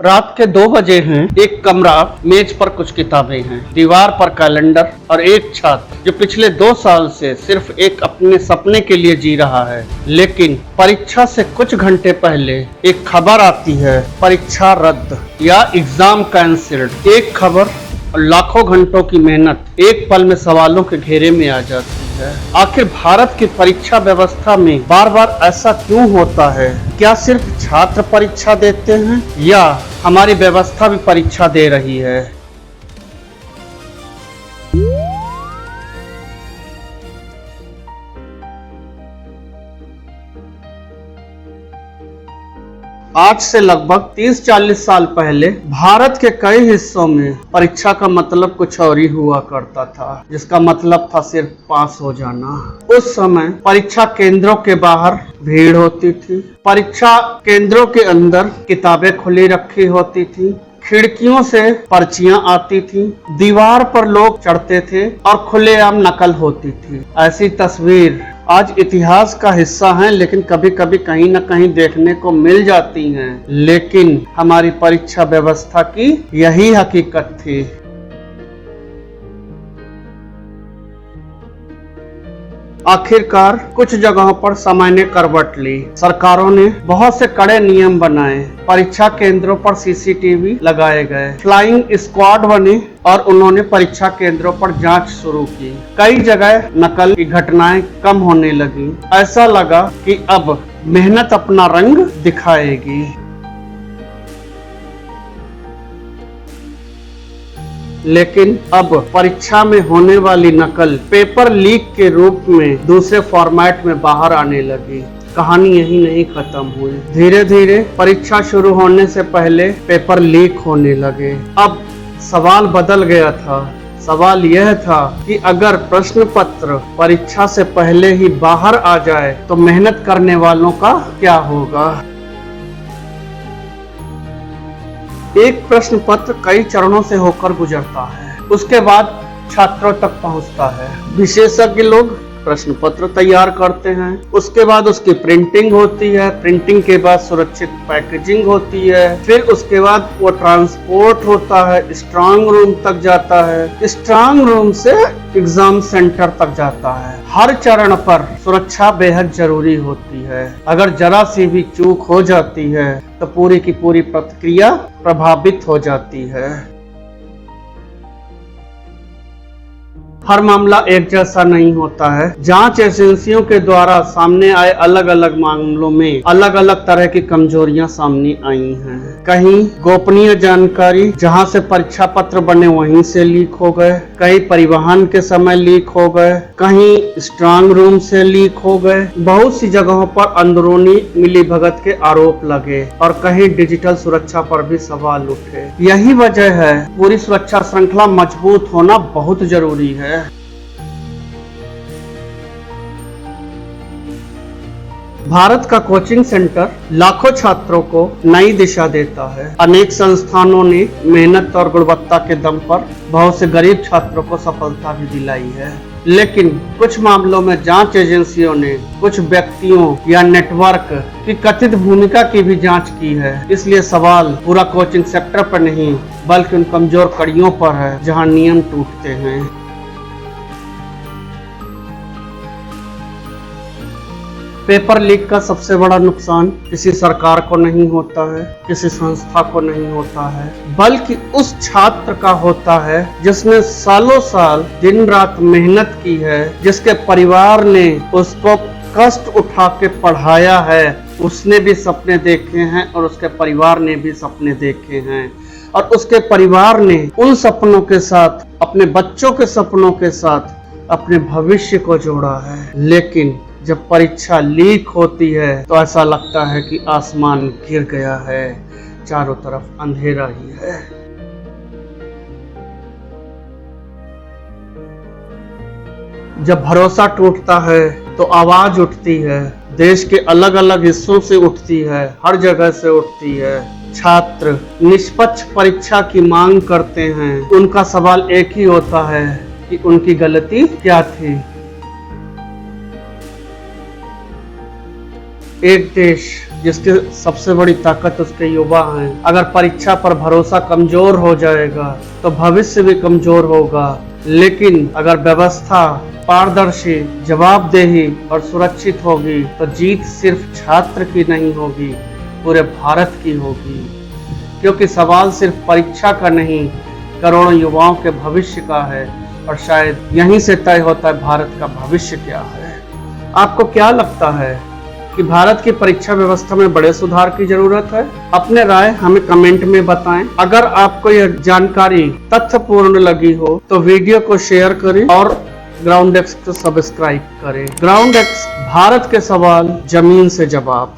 रात के 2 बजे हैं। एक कमरा, मेज पर कुछ किताबें हैं, दीवार पर कैलेंडर और एक छात्र जो पिछले 2 साल से सिर्फ एक अपने सपने के लिए जी रहा है। लेकिन परीक्षा से कुछ घंटे पहले एक खबर आती है, परीक्षा रद्द या एग्जाम कैंसिल्ड। एक खबर और लाखों घंटों की मेहनत एक पल में सवालों के घेरे में आ जाती है। आखिर भारत की परीक्षा व्यवस्था में बार बार ऐसा क्यों होता है? क्या सिर्फ छात्र परीक्षा देते हैं या हमारी व्यवस्था भी परीक्षा दे रही है? आज से लगभग 30-40 साल पहले भारत के कई हिस्सों में परीक्षा का मतलब कुछ और ही हुआ करता था, जिसका मतलब था सिर्फ पास हो जाना। उस समय परीक्षा केंद्रों के बाहर भीड़ होती थी, परीक्षा केंद्रों के अंदर किताबें खुली रखी होती थी, खिड़कियों से पर्चियां आती थी, दीवार पर लोग चढ़ते थे और खुलेआम नकल होती थी। ऐसी तस्वीर आज इतिहास का हिस्सा हैं, लेकिन कभी कभी कहीं न कहीं देखने को मिल जाती हैं। लेकिन हमारी परीक्षा व्यवस्था की यही हकीकत थी। आखिरकार कुछ जगहों पर समय ने करवट ली। सरकारों ने बहुत से कड़े नियम बनाए, परीक्षा केंद्रों पर सीसीटीवी लगाए गए, फ्लाइंग स्क्वाड बने और उन्होंने परीक्षा केंद्रों पर जांच शुरू की। कई जगह नकल की घटनाएं कम होने लगी। ऐसा लगा कि अब मेहनत अपना रंग दिखाएगी। लेकिन अब परीक्षा में होने वाली नकल पेपर लीक के रूप में दूसरे फॉर्मेट में बाहर आने लगी। कहानी यही नहीं खत्म हुई। धीरे धीरे परीक्षा शुरू होने से पहले पेपर लीक होने लगे। अब सवाल बदल गया था। सवाल यह था कि अगर प्रश्न पत्र परीक्षा से पहले ही बाहर आ जाए तो मेहनत करने वालों का क्या होगा? एक प्रश्न पत्र कई चरणों से होकर गुजरता है, उसके बाद छात्रों तक पहुंचता है। विशेषज्ञ लोग प्रश्न पत्र तैयार करते हैं, उसके बाद उसकी प्रिंटिंग होती है, प्रिंटिंग के बाद सुरक्षित पैकेजिंग होती है, फिर उसके बाद वो ट्रांसपोर्ट होता है, स्ट्रांग रूम तक जाता है, स्ट्रांग रूम से एग्जाम सेंटर तक जाता है। हर चरण पर सुरक्षा बेहद जरूरी होती है। अगर जरा सी भी चूक हो जाती है तो पूरी की पूरी प्रक्रिया प्रभावित हो जाती है। हर मामला एक जैसा नहीं होता है। जांच एजेंसियों के द्वारा सामने आए अलग अलग मामलों में अलग अलग तरह की कमजोरियां सामने आई हैं। कहीं गोपनीय जानकारी जहां से परीक्षा पत्र बने वहीं से लीक हो गए, कहीं परिवहन के समय लीक हो गए, कहीं स्ट्रांग रूम से लीक हो गए। बहुत सी जगहों पर अंदरूनी मिलीभगत के आरोप लगे और कहीं डिजिटल सुरक्षा पर भी सवाल उठे। यही वजह है पूरी सुरक्षा श्रृंखला मजबूत होना बहुत जरूरी है। भारत का कोचिंग सेंटर लाखों छात्रों को नई दिशा देता है। अनेक संस्थानों ने मेहनत और गुणवत्ता के दम पर बहुत से गरीब छात्रों को सफलता भी दिलाई है। लेकिन कुछ मामलों में जांच एजेंसियों ने कुछ व्यक्तियों या नेटवर्क की कथित भूमिका की भी जांच की है। इसलिए सवाल पूरा कोचिंग सेक्टर पर नहीं बल्कि उन कमजोर कड़ियों पर है जहां नियम टूटते हैं। पेपर लीक का सबसे बड़ा नुकसान किसी सरकार को नहीं होता है, किसी संस्था को नहीं होता है, बल्कि उस छात्र का होता है जिसने सालों साल दिन रात मेहनत की है, जिसके परिवार ने उसको कष्ट उठा के पढ़ाया है। उसने भी सपने देखे हैं और उसके परिवार ने भी सपने देखे हैं और उसके परिवार ने उन सपनों के साथ, अपने बच्चों के सपनों के साथ अपने भविष्य को जोड़ा है। लेकिन जब परीक्षा लीक होती है तो ऐसा लगता है कि आसमान गिर गया है, चारों तरफ अंधेरा ही है। जब भरोसा टूटता है तो आवाज उठती है, देश के अलग अलग हिस्सों से उठती है, हर जगह से उठती है। छात्र निष्पक्ष परीक्षा की मांग करते हैं। उनका सवाल एक ही होता है कि उनकी गलती क्या थी। एक देश जिसकी सबसे बड़ी ताकत उसके युवा हैं। अगर परीक्षा पर भरोसा कमजोर हो जाएगा तो भविष्य भी कमजोर होगा। लेकिन अगर व्यवस्था पारदर्शी, जवाबदेही और सुरक्षित होगी तो जीत सिर्फ छात्र की नहीं होगी, पूरे भारत की होगी। क्योंकि सवाल सिर्फ परीक्षा का नहीं, करोड़ों युवाओं के भविष्य का है और शायद यहीं से तय होता है भारत का भविष्य क्या है। आपको क्या लगता है कि भारत की परीक्षा व्यवस्था में बड़े सुधार की जरूरत है? अपने राय हमें कमेंट में बताएं। अगर आपको यह जानकारी तथ्यपूर्ण लगी हो तो वीडियो को शेयर करें और ग्राउंड एक्स को सब्सक्राइब करें। ग्राउंड एक्स, भारत के सवाल, जमीन से जवाब।